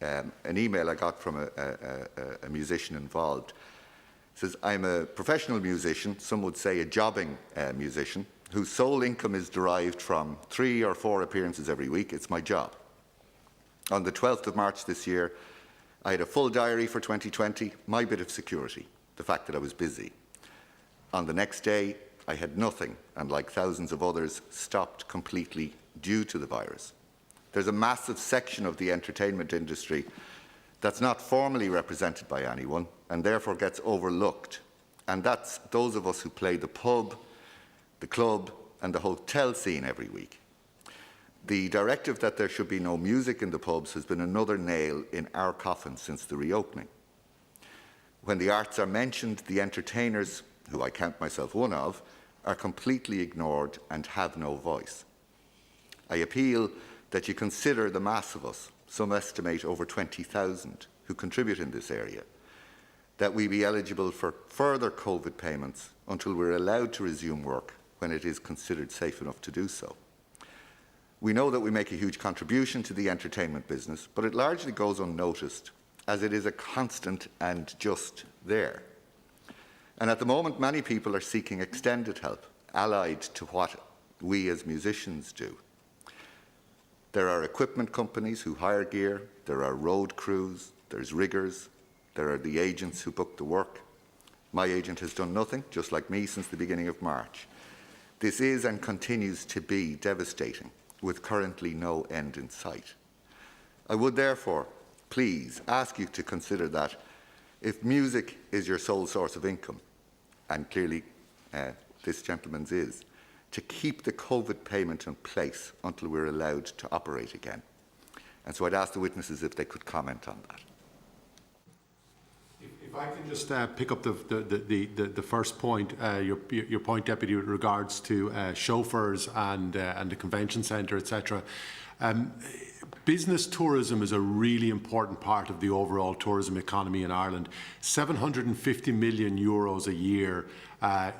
an email I got from a musician involved. It says, I'm a professional musician, some would say a jobbing musician, whose sole income is derived from 3 or 4 appearances every week. It's my job. On the 12th of March this year, I had a full diary for 2020, my bit of security, the fact that I was busy. On the next day, I had nothing, and like thousands of others, stopped completely due to the virus. There's a massive section of the entertainment industry that's not formally represented by anyone and therefore gets overlooked. And that's those of us who play the pub, the club and the hotel scene every week. The directive that there should be no music in the pubs has been another nail in our coffin since the reopening. When the arts are mentioned, the entertainers, who I count myself one of, are completely ignored and have no voice. I appeal that you consider the mass of us, some estimate over 20,000, who contribute in this area, that we be eligible for further COVID payments until we're allowed to resume work when it is considered safe enough to do so. We know that we make a huge contribution to the entertainment business, but it largely goes unnoticed, as it is a constant and just there. And at the moment, many people are seeking extended help, allied to what we as musicians do. There are equipment companies who hire gear, there are road crews, there's riggers, there are the agents who book the work. My agent has done nothing, just like me, since the beginning of March. This is and continues to be devastating, with currently no end in sight. I would therefore please ask you to consider that if music is your sole source of income, and clearly this gentleman's is, to keep the COVID payment in place until we're allowed to operate again. And so I'd ask the witnesses if they could comment on that. If I can just pick up the first point, your point, Deputy, with regards to chauffeurs and the convention centre, etc. Business tourism is a really important part of the overall tourism economy in Ireland. 750 million euros a year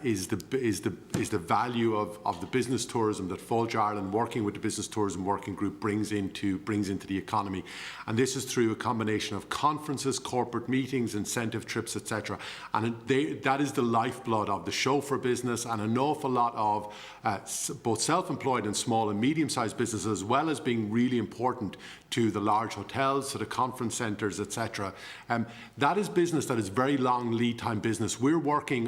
is the value of the business tourism that Fáilte Ireland, working with the Business Tourism Working Group, brings into the economy. And this is through a combination of conferences, corporate meetings, incentive trips, etc. And that is the lifeblood of the chauffeur business, and an awful lot of both self-employed and small and medium-sized businesses, as well as being really important to the large hotels, to the conference centres, etc. That is business that is very long lead time business. We're working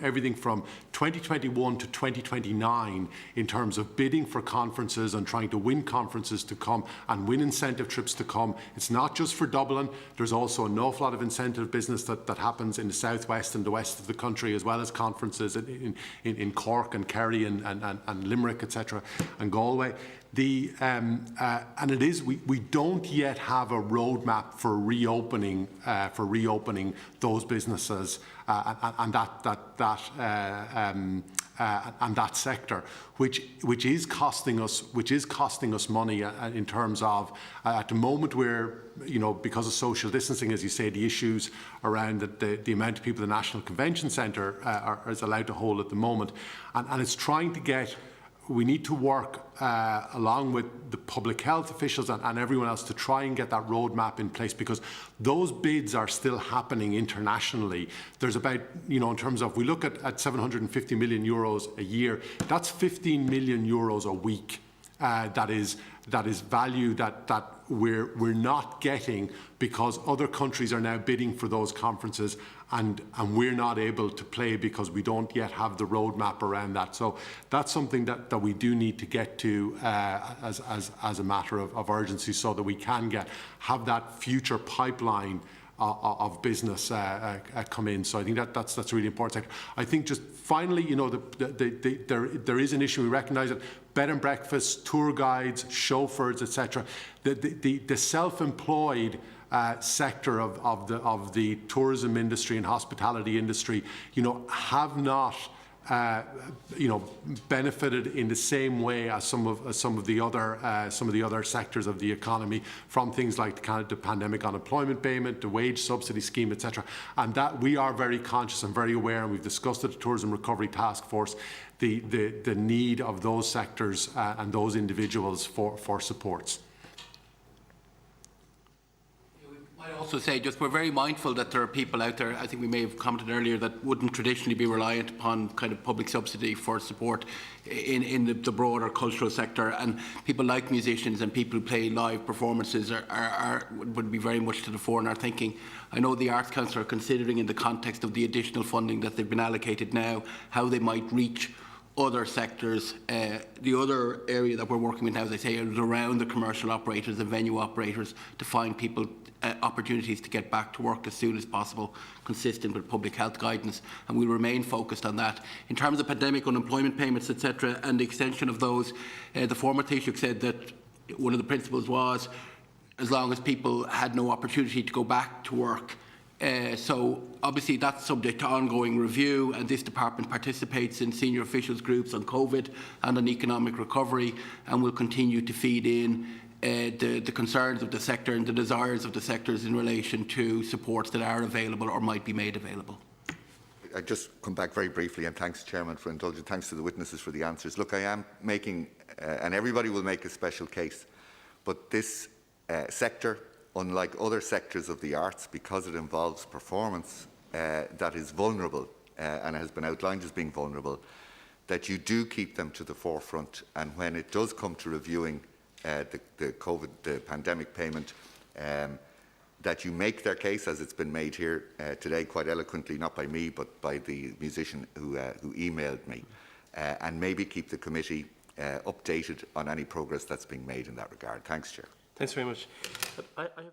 everything from 2021 to 2029 in terms of bidding for conferences and trying to win conferences to come and win incentive trips to come. It's not just for Dublin. There's also an awful lot of incentive business that happens in the southwest and the west of the country, as well as conferences in Cork and Kerry and Limerick, etc., and Galway. And it is, we don't yet have a roadmap for reopening those businesses and that sector, which is costing us money in terms of at the moment we're, because of social distancing, as you say, the issues around the amount of people the National Convention Centre is allowed to hold at the moment, and it's trying to get. We need to work along with the public health officials and everyone else to try and get that roadmap in place, because those bids are still happening internationally. There's about, in terms of, we look at 750 million euros a year, that's 15 million euros a week. That is value that we're not getting because other countries are now bidding for those conferences, and we're not able to play because we don't yet have the roadmap around that. So that's something that we do need to get to as a matter of urgency, so that we can have that future pipeline of business come in. So I think that's really important. I think just finally, there is an issue. We recognise it. Bed and breakfasts, tour guides, chauffeurs, etc. The self-employed sector of the tourism industry and hospitality industry, have not benefited in the same way as some of the other sectors of the economy from things like the pandemic unemployment payment, the wage subsidy scheme, etc. And that we are very conscious and very aware, and we've discussed at the Tourism Recovery Task Force the need of those sectors and those individuals for supports. also say, just we're very mindful that there are people out there, I think we may have commented earlier, that wouldn't traditionally be reliant upon kind of public subsidy for support in the broader cultural sector, and people like musicians and people who play live performances would be very much to the fore in our thinking. I know the Arts Council are considering, in the context of the additional funding that they've been allocated now, how they might reach other sectors. The other area that we're working with now, as I say, is around the commercial operators, the venue operators, to find people opportunities to get back to work as soon as possible, consistent with public health guidance, and we'll remain focused on that. In terms of pandemic unemployment payments, etc., and the extension of those, the former Taoiseach said that one of the principles was as long as people had no opportunity to go back to work. So obviously that's subject to ongoing review, and this department participates in senior officials groups on COVID and on economic recovery, and will continue to feed in the concerns of the sector and the desires of the sectors in relation to supports that are available or might be made available. I just come back very briefly, and thanks, Chairman, for indulging. Thanks to the witnesses for the answers. Look, I am making, and everybody will make a special case, but this sector, unlike other sectors of the arts, because it involves performance that is vulnerable and has been outlined as being vulnerable, that you do keep them to the forefront. And when it does come to reviewing the pandemic payment, that you make their case, as it's been made here today quite eloquently, not by me, but by the musician who emailed me, and maybe keep the committee updated on any progress that's being made in that regard. Thanks, Chair. Thanks very much. I have